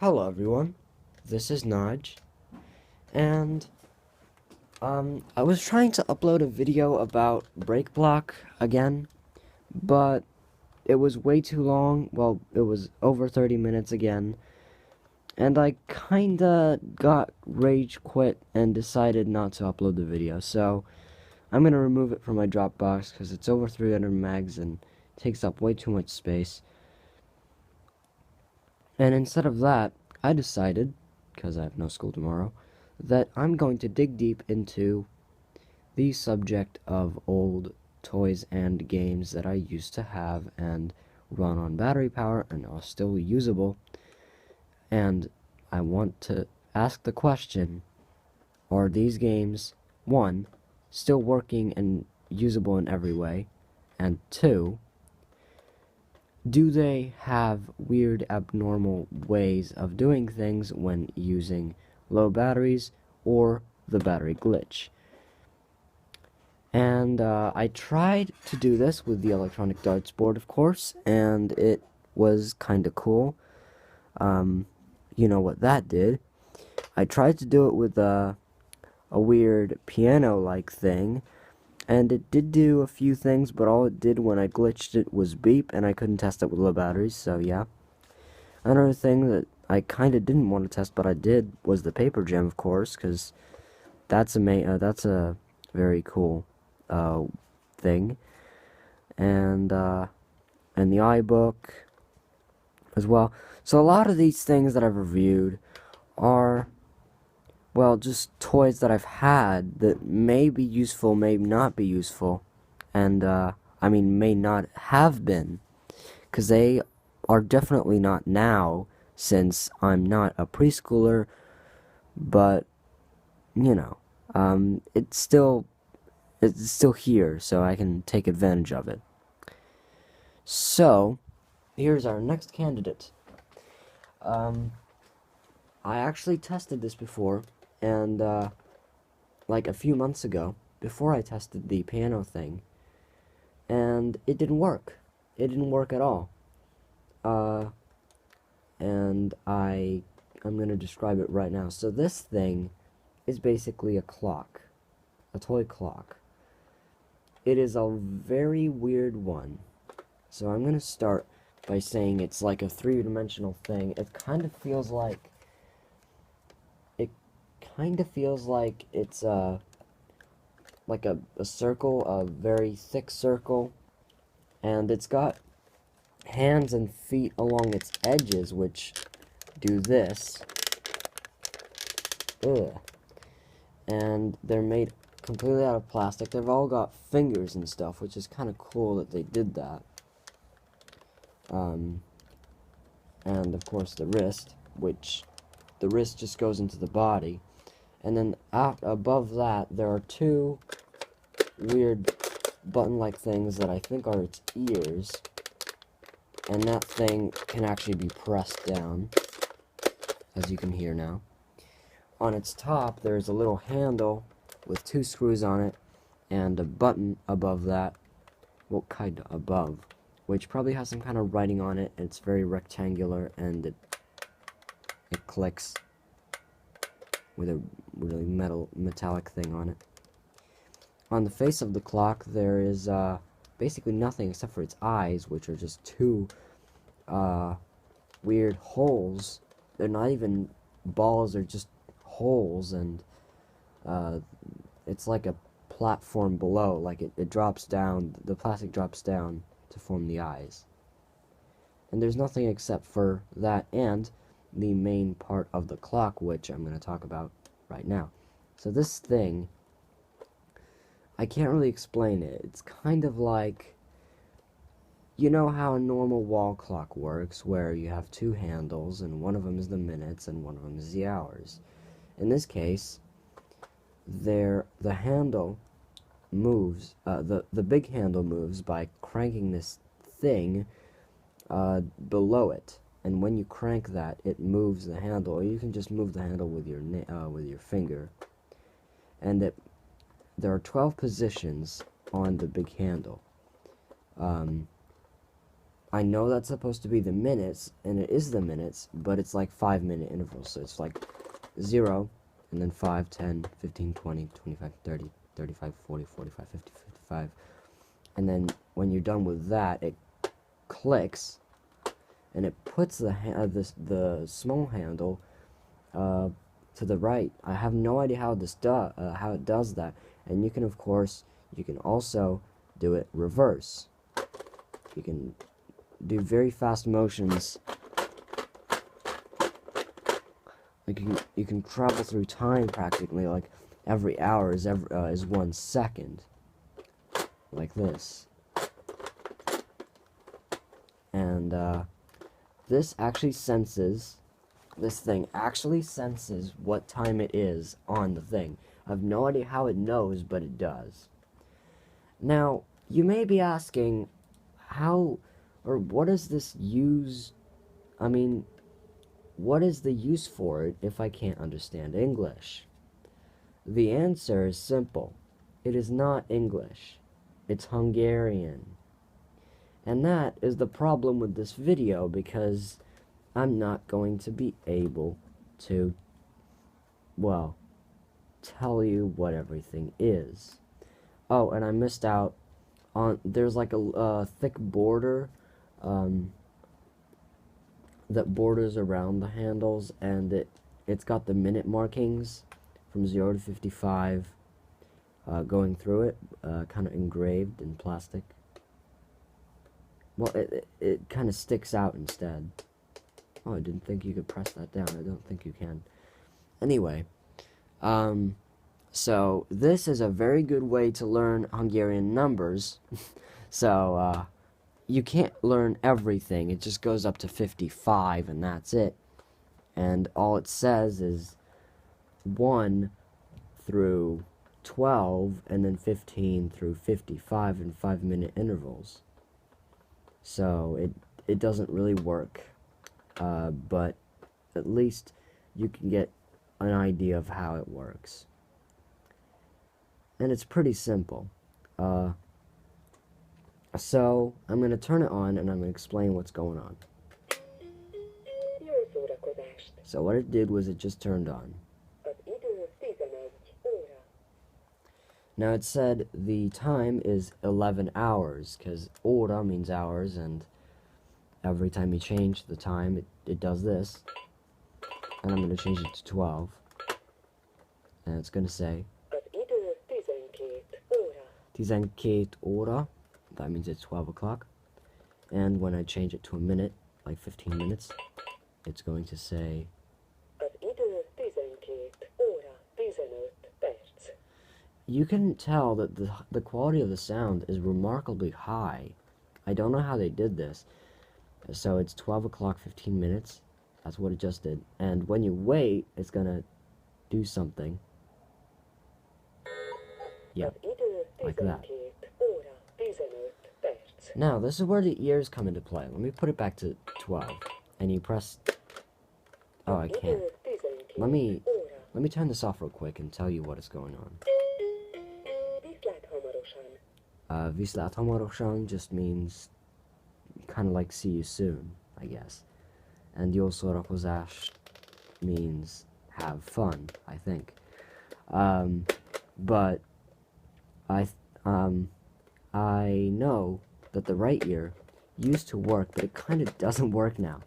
Hello everyone, this is Naj, and I was trying to upload a video about BreakBlock again, but it was way too long. Well, it was over 30 minutes again, and I kinda got rage quit and decided not to upload the video, so I'm gonna remove it from my Dropbox because it's over 300 megs and takes up way too much space. And instead of that, I decided, because I have no school tomorrow, that I'm going to dig deep into the subject of old toys and games that I used to have and run on battery power and are still usable. And I want to ask the question, are these games, one, still working and usable in every way? And two, do they have weird, abnormal ways of doing things when using low batteries or the battery glitch? And I tried to do this with the electronic darts board, of course, and it was kind of cool. You know what that did. I tried to do it with a weird piano-like thing, and it did do a few things, but all it did when I glitched it was beep, and I couldn't test it with low batteries, so yeah. Another thing that I kind of didn't want to test, but I did, was the paper gem, of course, because that's a very cool thing. And the iBook as well. So a lot of these things that I've reviewed are, well, just toys that I've had that may be useful, may not be useful, and I mean may not have been, because they are definitely not now, since I'm not a preschooler, but you know, it's still here, so I can take advantage of it. So here's our next candidate. I actually tested this before, and like a few months ago, before I tested the piano thing, and it didn't work. It didn't work at all. And I'm gonna describe it right now. So this thing is basically a clock, a toy clock. It is a very weird one. So I'm gonna start by saying it's like a three-dimensional thing. It kind of feels like it's like a circle, a very thick circle, and it's got hands and feet along its edges, which do this. Ugh. And they're made completely out of plastic. They've all got fingers and stuff, which is kind of cool that they did that. And of course the wrist, which the wrist just goes into the body. And then above that, there are two weird button-like things that I think are its ears. And that thing can actually be pressed down, as you can hear now. On its top, there's a little handle with two screws on it, and a button above that, well, kind of above, which probably has some kind of writing on it. It's very rectangular, and it clicks with a really metallic thing on it. On the face of the clock, there is basically nothing except for its eyes, which are just two weird holes. They're not even balls, they're just holes, and it's like a platform below, like it drops down, the plastic drops down to form the eyes. And there's nothing except for that and the main part of the clock, which I'm going to talk about right now. So this thing, I can't really explain it. It's kind of like, you know how a normal wall clock works, where you have two handles, and one of them is the minutes, and one of them is the hours. In this case, the handle moves, the big handle moves by cranking this thing below it. And when you crank that, it moves the handle, or you can just move the handle with your finger. And there are 12 positions on the big handle. I know that's supposed to be the minutes, and it is the minutes, but it's like 5-minute intervals. So it's like 0, and then 5, 10, 15, 20, 25, 30, 35, 40, 45, 50, 55. And then when you're done with that, it clicks, and it puts the small handle to the right. I have no idea how how it does that. And you can, of course, you can also do it reverse. You can do very fast motions. Like you can travel through time practically. Like every hour is 1 second, like this. And this thing actually senses what time it is on the thing. I have no idea how it knows, but it does. Now, you may be asking, how, or what is this use, I mean, what is the use for it if I can't understand English? The answer is simple. It is not English. It's Hungarian. And that is the problem with this video, because I'm not going to be able to, well, tell you what everything is. Oh, and I missed out on, there's like a thick border that borders around the handles, and it's got the minute markings from 0 to 55 going through it, kind of engraved in plastic. Well, it kind of sticks out instead. Oh, I didn't think you could press that down. I don't think you can. Anyway, so this is a very good way to learn Hungarian numbers. So, you can't learn everything. It just goes up to 55, and that's it. And all it says is 1 through 12, and then 15 through 55 in 5-minute intervals. So it doesn't really work, but at least you can get an idea of how it works. And it's pretty simple. So I'm going to turn it on, and I'm going to explain what's going on. So what it did was it just turned on. Now it said the time is 11 hours, because óra means hours, and every time you change the time, it does this. And I'm going to change it to 12. And it's going to say 12 óra. That means it's 12 o'clock. And when I change it to a minute, like 15 minutes, it's going to say you can tell that the quality of the sound is remarkably high. I don't know how they did this. So it's 12 o'clock, 15 minutes. That's what it just did. And when you wait, it's gonna do something. Yeah, like that. Now, this is where the ears come into play. Let me put it back to 12. And you press... Oh, I can't. Let me turn this off real quick and tell you what is going on. Viszlát hamarosan just means kind of like see you soon, I guess. And jó szórakozás means have fun, I think. But I know that the right ear used to work, but it kind of doesn't work now.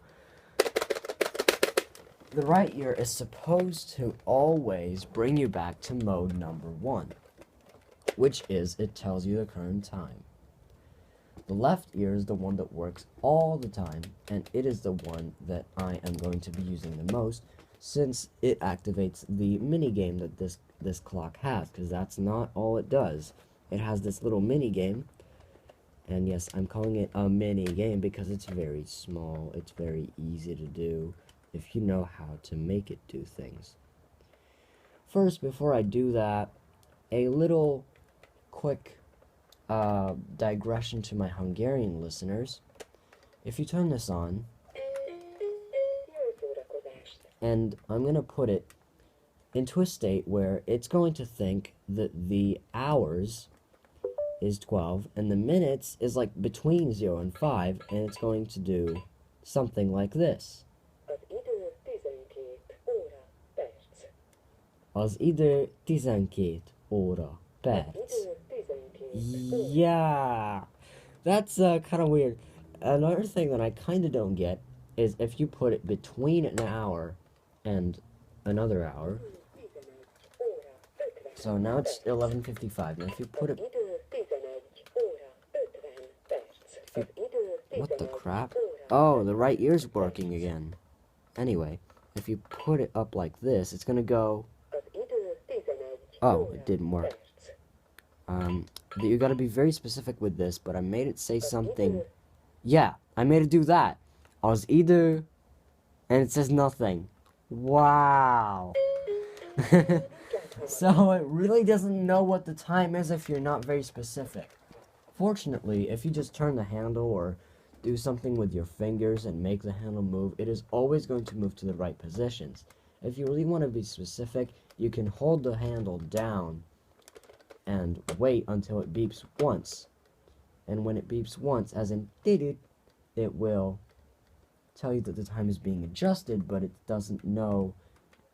The right ear is supposed to always bring you back to mode number 1, which is it tells you the current time. The left ear is the one that works all the time, and it is the one that I am going to be using the most, since it activates the mini game that this clock has, because that's not all it does. It has this little mini game, and yes, I'm calling it a mini game because it's very small. It's very easy to do if you know how to make it do things. First, before I do that, a little quick digression to my Hungarian listeners. If you turn this on, and I'm going to put it into a state where it's going to think that the hours is 12, and the minutes is like between 0 and 5, and it's going to do something like this. Az idő 12 óra perc. Yeah, that's kind of weird. Another thing that I kind of don't get is if you put it between an hour and another hour. So now it's 11:55. Now if you put it, what the crap? Oh, the right ear's working again. Anyway, if you put it up like this, it's gonna go. Oh, it didn't work. You gotta be very specific with this, but I made it say something. Yeah, I made it do that. Az idő, and it says nothing. Wow. So it really doesn't know what the time is if you're not very specific. Fortunately, if you just turn the handle or do something with your fingers and make the handle move, it is always going to move to the right positions. If you really want to be specific, you can hold the handle down and wait until it beeps once. And when it beeps once, as in did it will tell you that the time is being adjusted, but it doesn't know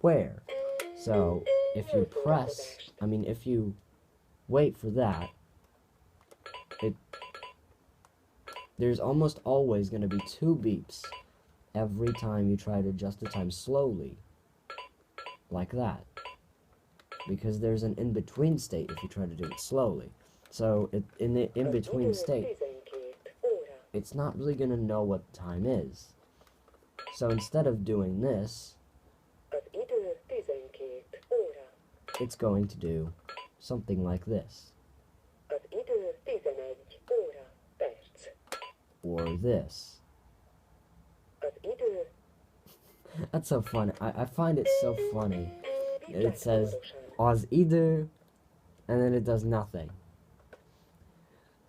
where. So if you if you wait for that, there's almost always going to be 2 beeps every time you try to adjust the time slowly, like that, because there's an in-between state if you try to do it slowly. So in the in-between state, it's not really going to know what time is. So instead of doing this, it's going to do something like this. Or this. That's so funny. I find it so funny. It says az idő, and then it does nothing.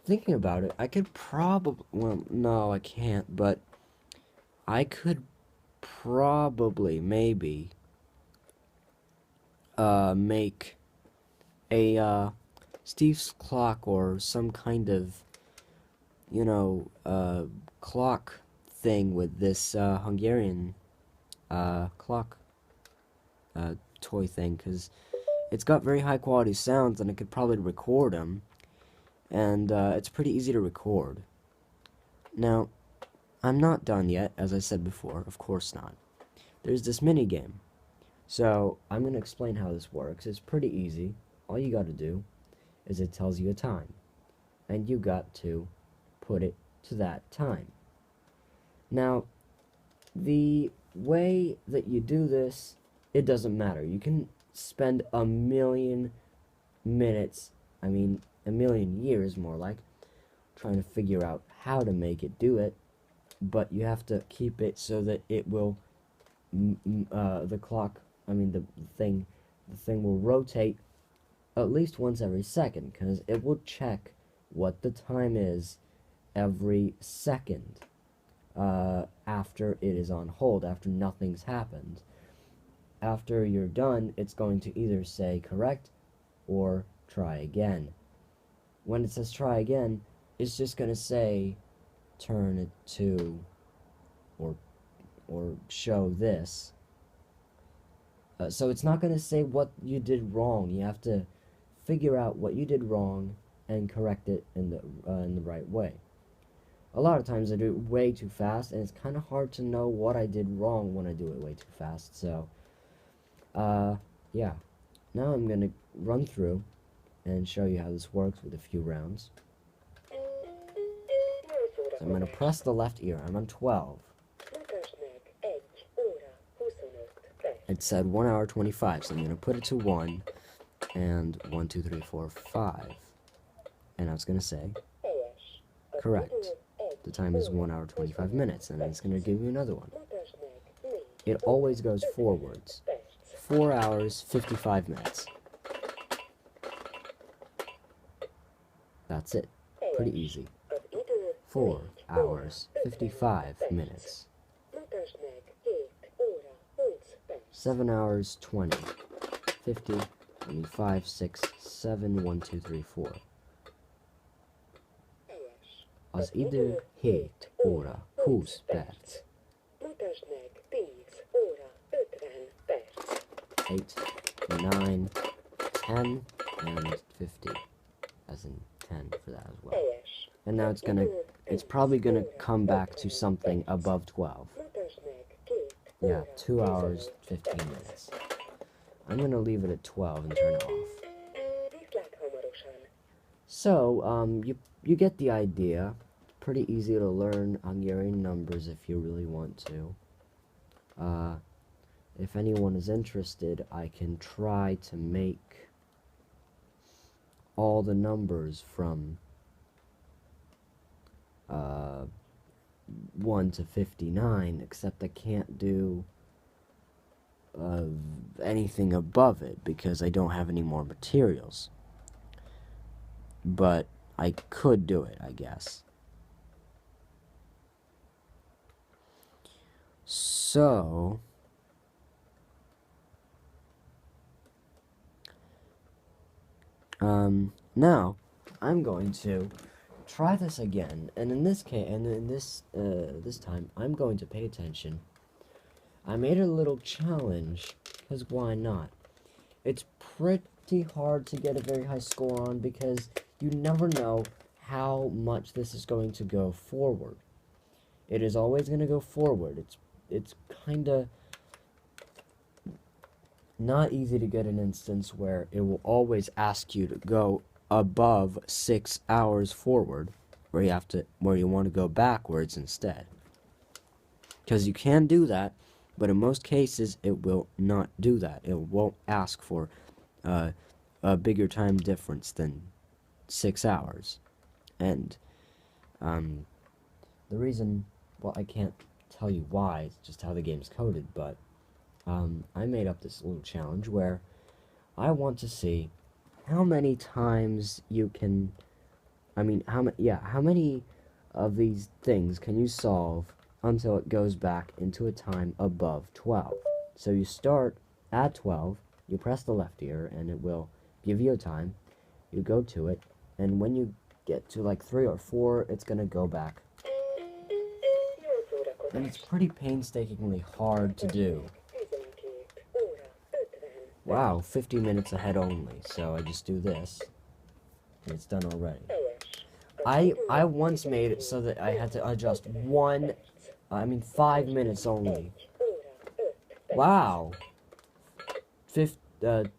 Thinking about it, I could probably, well, no, I can't, but I could probably, maybe, make a, Steve's clock or some kind of, clock thing with this, Hungarian, clock, toy thing, because it's got very high quality sounds, and I could probably record them, and, it's pretty easy to record. Now, I'm not done yet, as I said before, of course not. There's this mini game. So, I'm going to explain how this works. It's pretty easy. All you got to do is it tells you a time, and you got to put it to that time. Now, the way that you do this, it doesn't matter. You can spend a million minutes, a million years more like, trying to figure out how to make it do it, but you have to keep it so that it will, the thing will rotate at least once every second, because it will check what the time is every second, after it is on hold, after nothing's happened. After you're done, it's going to either say correct or try again. When it says try again, it's just going to say turn it to or show this. So it's not going to say what you did wrong. You have to figure out what you did wrong and correct it in the right way. A lot of times I do it way too fast, and it's kind of hard to know what I did wrong when I do it way too fast. So, yeah. Now I'm going to run through and show you how this works with a few rounds. So I'm going to press the left ear. I'm on 12. It said 1 hour 25, so I'm going to put it to 1, and 1, 2, 3, 4, 5. And I was going to say, correct. The time is 1 hour 25 minutes, and then it's going to give you another one. It always goes forwards. 4 hours, 55 minutes. That's it. Pretty easy. 4 hours, 55 minutes. 7 hours, 20. 50, 5, 6, 7, 1, 2, 3, 4. Az idő 7 óra 20 perc. Mutasd meg 10 óra 50 perc. 8, 9, 10, and 50. As in 10 for that as well. Helyes. And now it's probably gonna come back to something above 12. Mutasd meg 2 Yeah, óra 2 hours, 15 minutes. I'm gonna leave it at 12 and turn it off. Viszlát hamarosan. So, you get the idea. Pretty easy to learn Hungarian numbers if you really want to. If anyone is interested, I can try to make all the numbers from 1 to 59, except I can't do anything above it because I don't have any more materials. But I could do it, I guess. So, now I'm going to try this again, and in this case, this time, I'm going to pay attention. I made a little challenge, because why not? It's pretty hard to get a very high score on, because you never know how much this is going to go forward. It is always going to go forward. It's kinda not easy to get an instance where it will always ask you to go above 6 hours forward, where you want to go backwards instead. Because you can do that, but in most cases it will not do that. It won't ask for a bigger time difference than 6 hours. And the reason, well, I can't tell you why, it's just how the game's coded, but I made up this little challenge where I want to see how many times you can, how many of these things can you solve until it goes back into a time above 12. So you start at 12, you press the left ear, and it will give you a time, you go to it, and when you get to like 3 or 4, it's gonna go back. And it's pretty painstakingly hard to do. Wow, 50 minutes ahead only, so I just do this, and it's done already. I once made it so that I had to adjust 5 minutes only. Wow.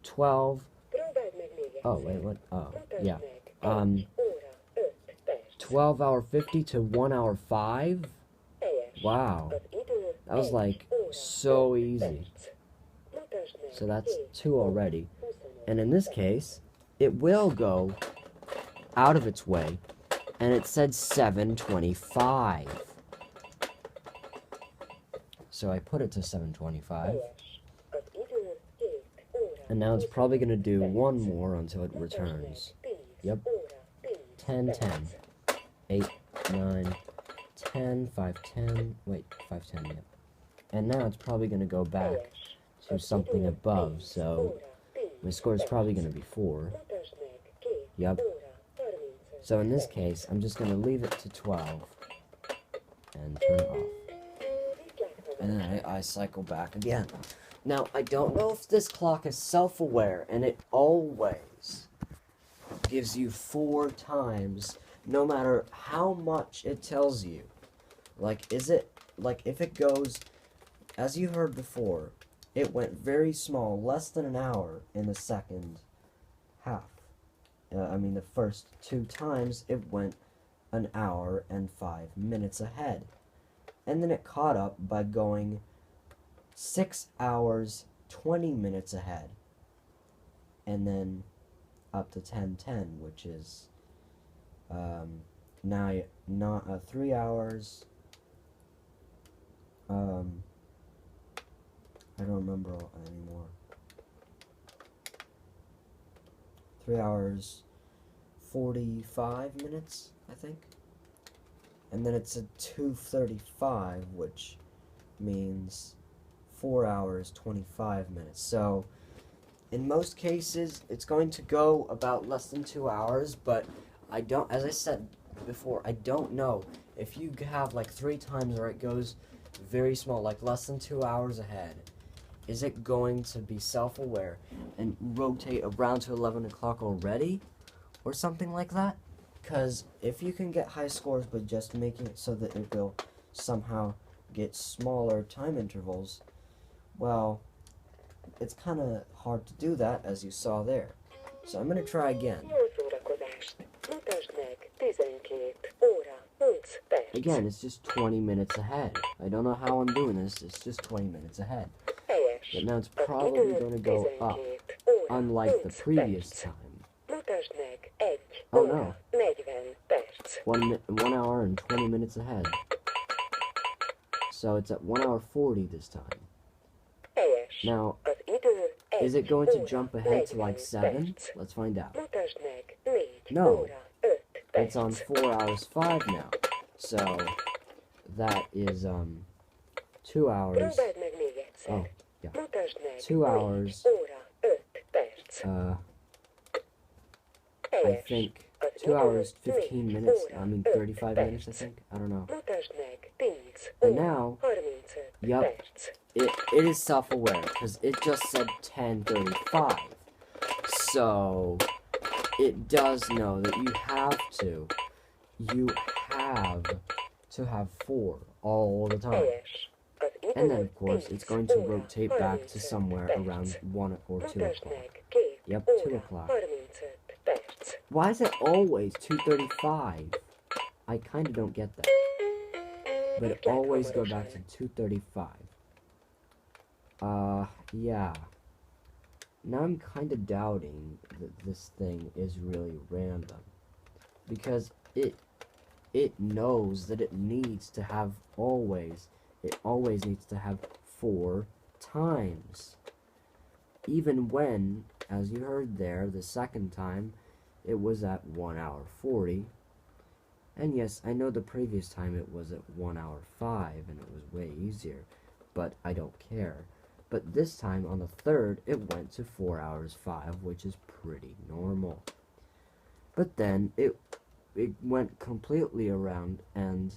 12. Oh, wait, what? Oh, yeah. 12 hour 50 to 1 hour 5? Wow. That was like so easy. So that's 2 already. And in this case, it will go out of its way, and it said 7:25. So I put it to 7:25. And now it's probably going to do one more until it returns. Yep. 10, 10. 8, 9, 10, 5, 10. Wait, 5, 10, yep. And now it's probably going to go back to something above, so my score is probably going to be 4. Yep. So in this case, I'm just going to leave it to 12 and turn it off. And then I cycle back again. Now, I don't know if this clock is self-aware, and it always gives you 4 times, no matter how much it tells you. Like, if it goes, as you heard before, it went very small, less than an hour in the second half. The first 2 times, it went an hour and 5 minutes ahead. And then it caught up by going 6 hours, 20 minutes ahead. And then up to 10:10, which is now not 3 hours. I don't remember anymore. 3 hours, 45 minutes, I think. And then it's a 2:35, which means 4 hours, 25 minutes. So, in most cases, it's going to go about less than 2 hours, but as I said before, I don't know if you have like 3 times where it goes very small, like less than 2 hours ahead. Is it going to be self-aware and rotate around to 11 o'clock already? Or something like that? Because if you can get high scores by just making it so that it will somehow get smaller time intervals, well, it's kind of hard to do that, as you saw there. So I'm going to try again. Jó szórakozást. Mutasd meg 12 óra 20 perc. Again, it's just 20 minutes ahead. I don't know how I'm doing this, it's just 20 minutes ahead. Helyes. But now it's Az probably idő going to go up, 12 óra unlike the 20 previous perc. time. Mutasd meg 1 Oh, óra no. 40 perc. 1 hour and 20 minutes ahead. So it's at 1 hour 40 this time. Helyes. Now, Az idő 1 is it going to óra jump ahead to 40 like 7? perc. Let's find out. Mutasd meg 4 No. óra 5 perc. It's on 4 hours 5 now. So that is 2 hours. Próbáld meg még egyszer. Oh, yeah. Mutasd meg 2 4 hours. óra 5 perc. I Helyes. think Az 2 idő hours 15 4 minutes. óra I mean 5 35 minutes, I perc. think. I don't know. Mutasd meg 10 And óra now, 35 yep. perc. it is self-aware because it just said 10:35. So it does know that you have to have 4 all the time. Helyes. Az idő And then, of course, 10 it's going to óra rotate back to 35 somewhere perc. around 1 or 2 Mutasd o'clock. meg 2 Yep, 2 óra o'clock. 35 perc. Why is it always 2:35? I kind of don't get that. But it always go back to 2:35. Yeah. Now I'm kind of doubting that this thing is really random. Because it knows that it needs to have it always needs to have 4 times. Even when, as you heard there, the second time, it was at 1 hour 40. And yes, I know the previous time it was at 1 hour 5, and it was way easier, but I don't care. But this time, on the third, it went to 4 hours 5, which is pretty normal. But then, it went completely around and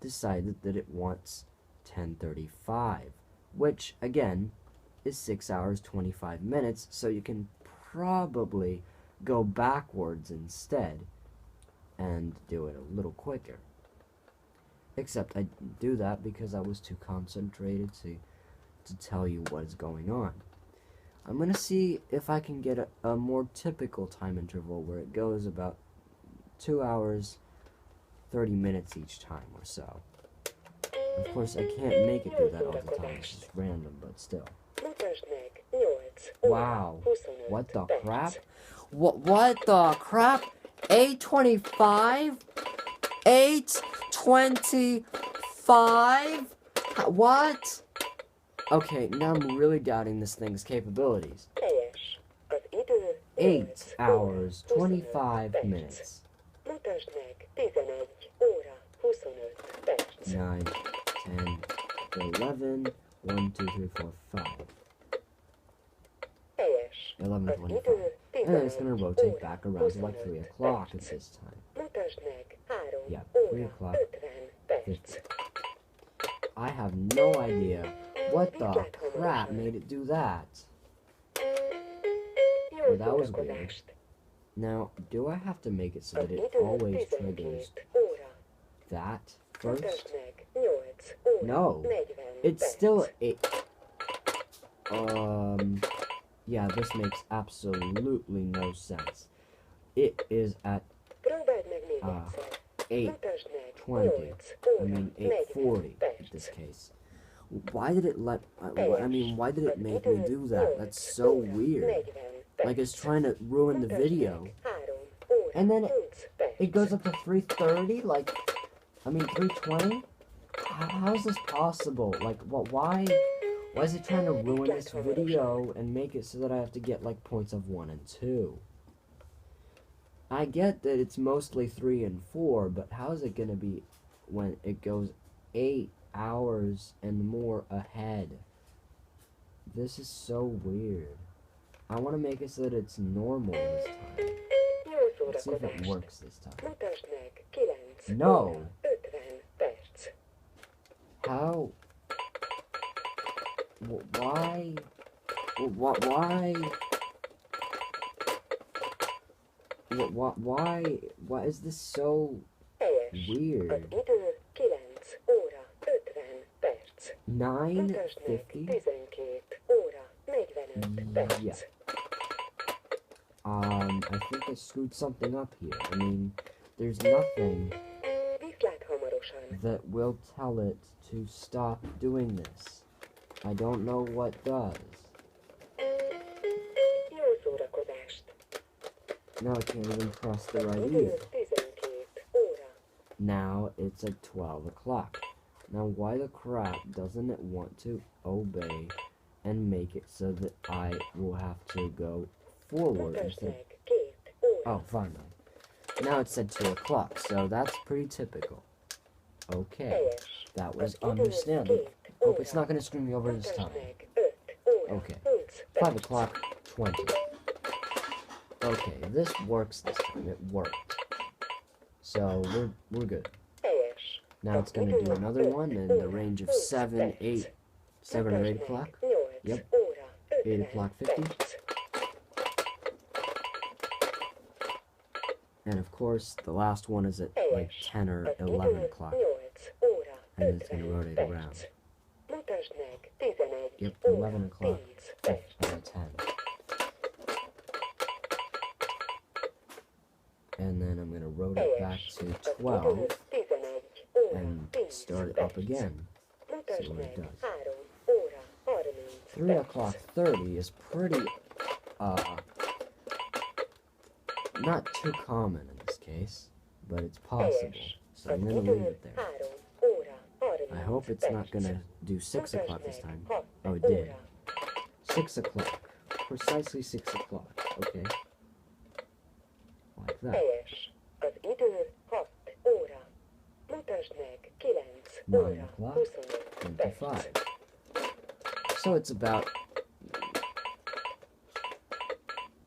decided that it wants 10:35, which, again, is 6 hours 25 minutes, so you can probably go backwards instead and do it a little quicker. Except I didn't do that because I was too concentrated to tell you what is going on. I'm gonna see if I can get a more typical time interval where it goes about 2 hours 30 minutes each time or so. Of course, I can't make it do that all the time, it's just random, but still. Mutasd meg 8 óra Wow, 25 what the perc. crap? What the crap? 8:25? 8:25? What? Okay, now I'm really doubting this thing's capabilities. Helyes. Az idő 8 8 hours, óra 25 perc. minutes. Mutasd meg 11 óra 25 perc. 9, 10, 11, 1, 2, 3, 4, 5. Helyes. 11, Az 25. idő And then it's 11 gonna rotate óra back around to like 3 25 o'clock at perc. this time. Mutasd meg 3 Yeah, 3 óra o'clock, 50 perc. 50. I have no idea what the crap made it do that. Jó Well, that was szórakozást. Now, do I have to make it so Az that it idő always 12 triggers óra. that Mutasd first? meg 8 óra No, 40 it's perc. still a... Yeah, this makes absolutely no sense. It is at Próbáld meg még Ah, egyszer. 8, Mutasd meg 20, 8 I óra mean 40 8:40 in perc. this case. Why did it let, I mean, why did it make me do that? That's so weird. Like it's trying to ruin the video. And then it goes up to 3:30, like, I mean 3:20? How is this possible? Like, why is it trying to ruin this video and make it so that I have to get like points of 1 and 2? I get that it's mostly 3 and 4, but how is it gonna be when it goes 8 hours and more ahead? This is so weird. I want to make it so that it's normal this time. Jó Let's see if it szórakozást. works this time. Mutasd meg 9 No. 50 perc. How? Why? Why? Why? Why is this so Helyes. weird? Az idő 9 óra 50 perc. Mutasd meg 9:50? 12 óra 45 perc. Yeah. I think I screwed something up here. I mean, there's nothing Viszlát hamarosan. that will tell it to stop doing this. I don't know what does. Jó szórakozást. Now I can't even press the Az right idő ear. 12 óra. Now it's at 12 o'clock. Now why the crap doesn't it want to obey and make it so that I will have to go forward Mutasd instead of... meg 2 óra. Oh, finally. Now it said 2 o'clock, so that's pretty typical. Okay, Helyes. that Az was idő understandable. 2 Hope óra. it's not going to screw me over this Mutasd time. meg 5 óra. Okay. 20 5 perc. o'clock, 20. Okay, this works this time. It worked. So we're good. Helyes. Now it's going to do another one in the range of 7, 8, 7 or 8 o'clock. 8 Yep. óra 8 50 o'clock 50. perc. And of course, the last one is at like 10 or Az 11 idő o'clock. 8 óra And it's going to 50 rotate perc. around. Mutasd meg 11 Yep, óra 11 o'clock. 10 perc. 10. And then I'm going to rotate back Helyes. to Az 12 idő 11 óra and 10 start it up perc. again. Mutasd See what it meg does. 3 óra 30 3 perc. o'clock 30 is pretty, not too common in this case, but it's possible. Helyes. So Az I'm going to leave idő it there. 3 óra 30 I hope it's not perc. going to do 6 Mutasd o'clock this meg time. 6 Oh, it did. óra. 6 o'clock. Precisely 6 o'clock. Okay. Like that. Helyes. Az idő 6 óra. Mutasd meg 9 9 óra o'clock, 25 perc. 25. So it's about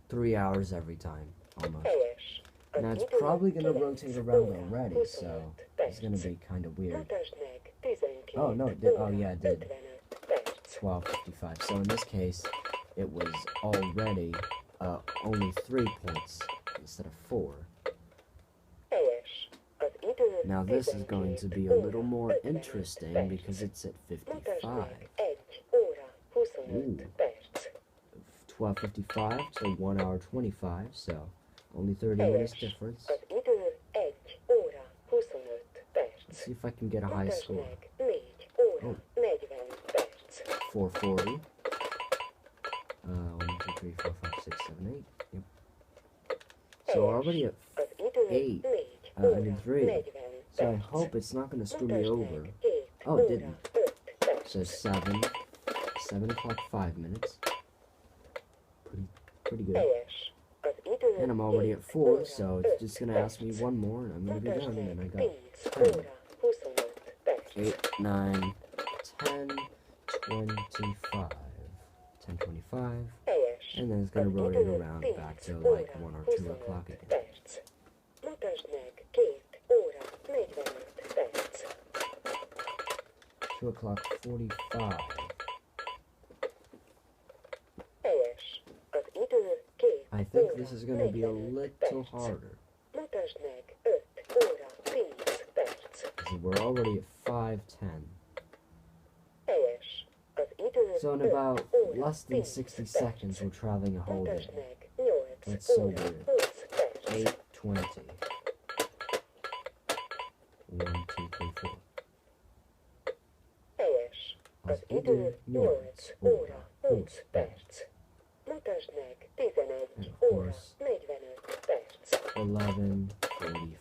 3 hours every time, almost. Helyes. Az Now it's idő probably going to 9 rotate around óra already, so 25 it's going to perc. be kind of weird. Mutasd meg 12 Oh, no, it did. Oh, óra yeah, it did. 55 perc. 12:55. So in this case, it was already only 3 points instead of 4. Helyes. Az idő Now this is going to be a little more interesting because it's at Mutasd 55. meg 1 óra 25 Ooh. perc. 12:55 to 1 hour 25, so only 30 minutes Helyes. difference. Az idő 1 óra 25 perc. Let's see if I can get a high Mutasd score. meg 4 óra Oh. 40 perc. 440. 1, 2, 3, 4, 5, 6, 7, 8. Yep. So we're already at. Az idő 8. 4 I mean óra 3. 40 So I perc. hope it's not going to screw me Mutasd over. meg 7 Oh, it óra didn't. 5 perc. So 7 o'clock 5 minutes. Pretty good. Helyes. Az idő And I'm already at 7 4, óra so it's 5 just going to ask me perc. one more, and I'm going to be Mutasd done. And I meg got 10 10. óra 25 perc. 8, 9, 10, 25. 10, 25. Helyes. And then it's going Az to rotate idő around 10 back to óra like 1 or 2 25 o'clock again. perc. Mutasd meg 2 óra 45 perc. 2 o'clock 45. Helyes. Az idő 2 I think óra this is going to be a 45 little perc. harder. Mutasd meg 5 óra 10 perc. Because we're already at 5:10. Helyes. Az idő So in 5 about óra less than 10 60 perc. seconds, we're traveling a whole Mutasd day. meg 8 That's so óra weird. 20 perc. 8:20. 1, 2, 3, 4. Helyes. Az Az idő idő 8 óra 20 perc. Mutasd meg 11 And of óra course, 45 perc. 11:45.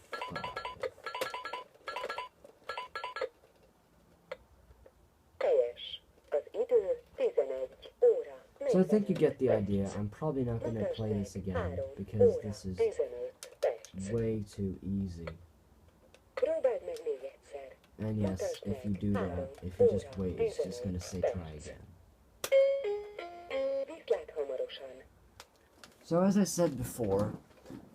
Helyes. Az idő 11 óra 45 So I think you get the perc. idea. I'm probably not going to Mutasd play meg this again 3 because óra this is 15 perc. way too easy. Próbáld meg még egyszer. And yes, if you do that, if you just wait, it's just going to say try again. Viszlát hamarosan. So as I said before,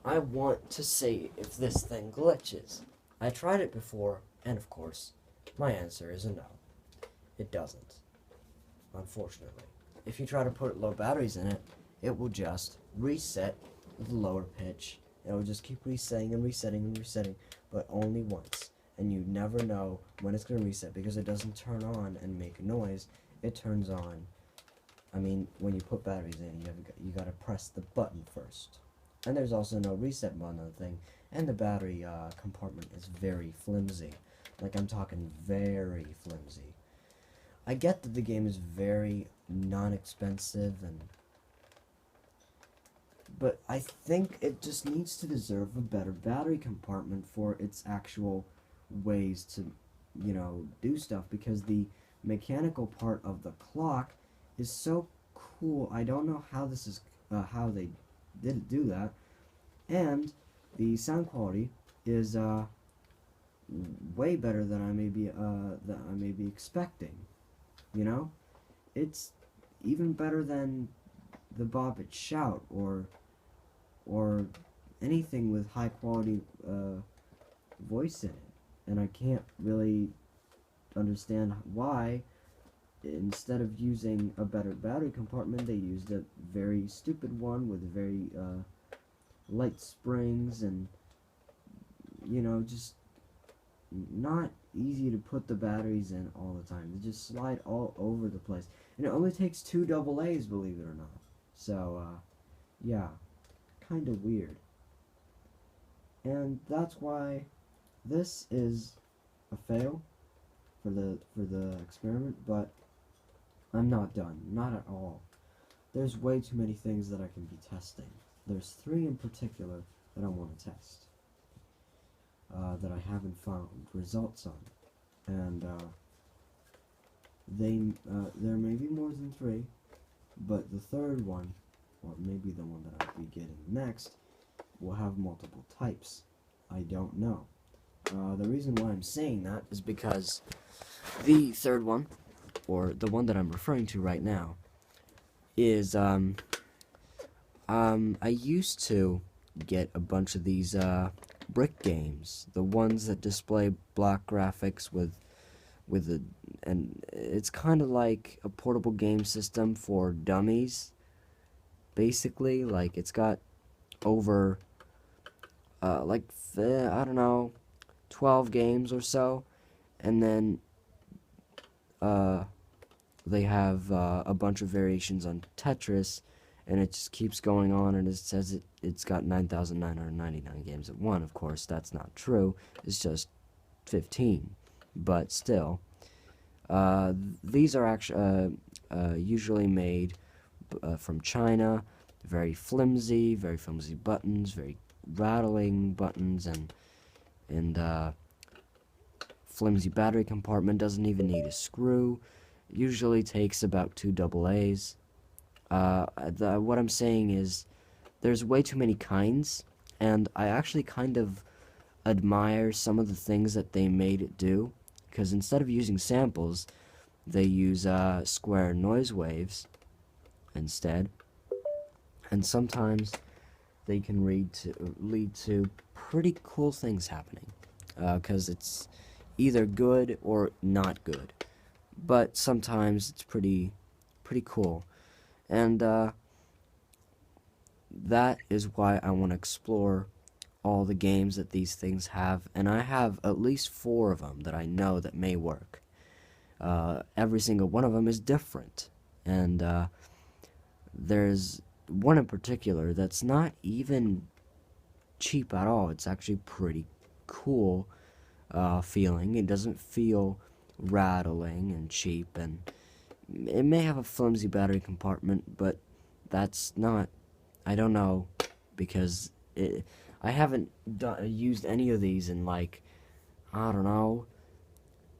I want to see if this thing glitches. I tried it before, and of course, my answer is a no. It doesn't, unfortunately. If you try to put low batteries in it, it will just reset with a lower pitch. It will just keep resetting and resetting and resetting, but only once. And you never know when it's going to reset because it doesn't turn on and make a noise. It turns on. I mean, when you put batteries in, you gotta press the button first. And there's also no reset button on the thing. And the battery compartment is very flimsy. Like, I'm talking very flimsy. I get that the game is very non-expensive, but I think it just needs to deserve a better battery compartment for its actual ways to, do stuff, because the mechanical part of the clock is so cool. I don't know how they did do that, and the sound quality is way better than I may be expecting. You know, it's even better than the Bop It Shout or anything with high quality voice in it, and I can't really understand why instead of using a better battery compartment they used a very stupid one with very light springs and just not easy to put the batteries in all the time. They just slide all over the place, and it only takes 2 AA's, believe it or not. So yeah, kind of weird. And that's why this is a fail for the experiment, but I'm not done, not at all. There's way too many things that I can be testing. There's 3 in particular that I want to test, that I haven't found results on, and there may be more than 3, but the third one, or maybe the one that I'll be getting next, will have multiple types. I don't know. The reason why I'm saying that is because the third one, or the one that I'm referring to right now, is I used to get a bunch of these brick games, the ones that display block graphics and it's kind of like a portable game system for dummies. Basically, like, it's got over I don't know, 12 games or so, and then they have a bunch of variations on Tetris, and it just keeps going on, and it says it's got 9,999 games at one. Of course, that's not true. It's just 15, but still. These are actually usually made from China. Very flimsy buttons, very rattling buttons, and flimsy battery compartment. Doesn't even need a screw. Usually takes about 2 AA's. What I'm saying is there's way too many kinds, and I actually kind of admire some of the things that they made it do, because instead of using samples, they use square noise waves instead, and sometimes they can lead to pretty cool things happening, because it's either good or not good, but sometimes it's pretty cool. And that is why I want to explore all the games that these things have, and I have at least 4 of them that I know that may work. Every single one of them is different, and there's one in particular that's not even cheap at all. It's actually pretty cool feeling. It doesn't feel rattling and cheap, and it may have a flimsy battery compartment, but that's not, I don't know, because I haven't used any of these in, like, I don't know,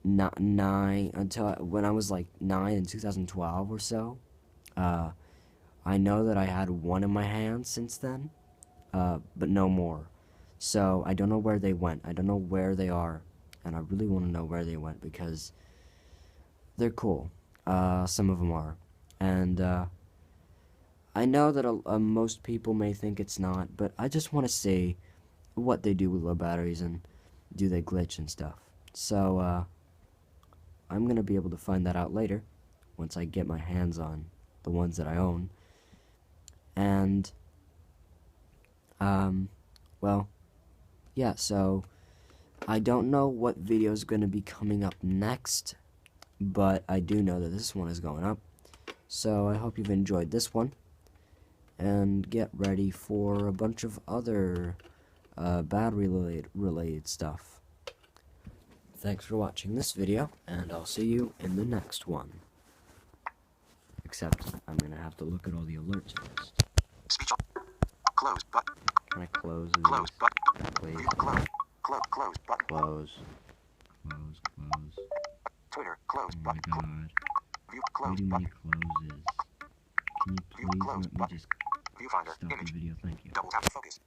not 9, until when I was like 9 in 2012 or so. I know that I had one in my hand since then, but no more. So I don't know where they went. I don't know where they are, and I really want to know where they went, because they're cool. Some of them are, and I know that most people may think it's not, but I just want to see what they do with low batteries, and do they glitch and stuff? So, I'm gonna be able to find that out later, once I get my hands on the ones that I own. And, well, yeah, so I don't know what video is gonna be coming up next, but I do know that this one is going up. So I hope you've enjoyed this one, and get ready for a bunch of other battery-related stuff. Thanks for watching this video, and I'll see you in the next one. Except, I'm gonna have to look at all the alerts first. Speech on. Close button. Can I close these? Close button. Please. View close. Close button. Close. Close. Twitter. Close Oh my button. god. View Way close too many button. closes. Can you View please close let me button. just Viewfinder. stop the Image. video? Thank you. Double tap to focus.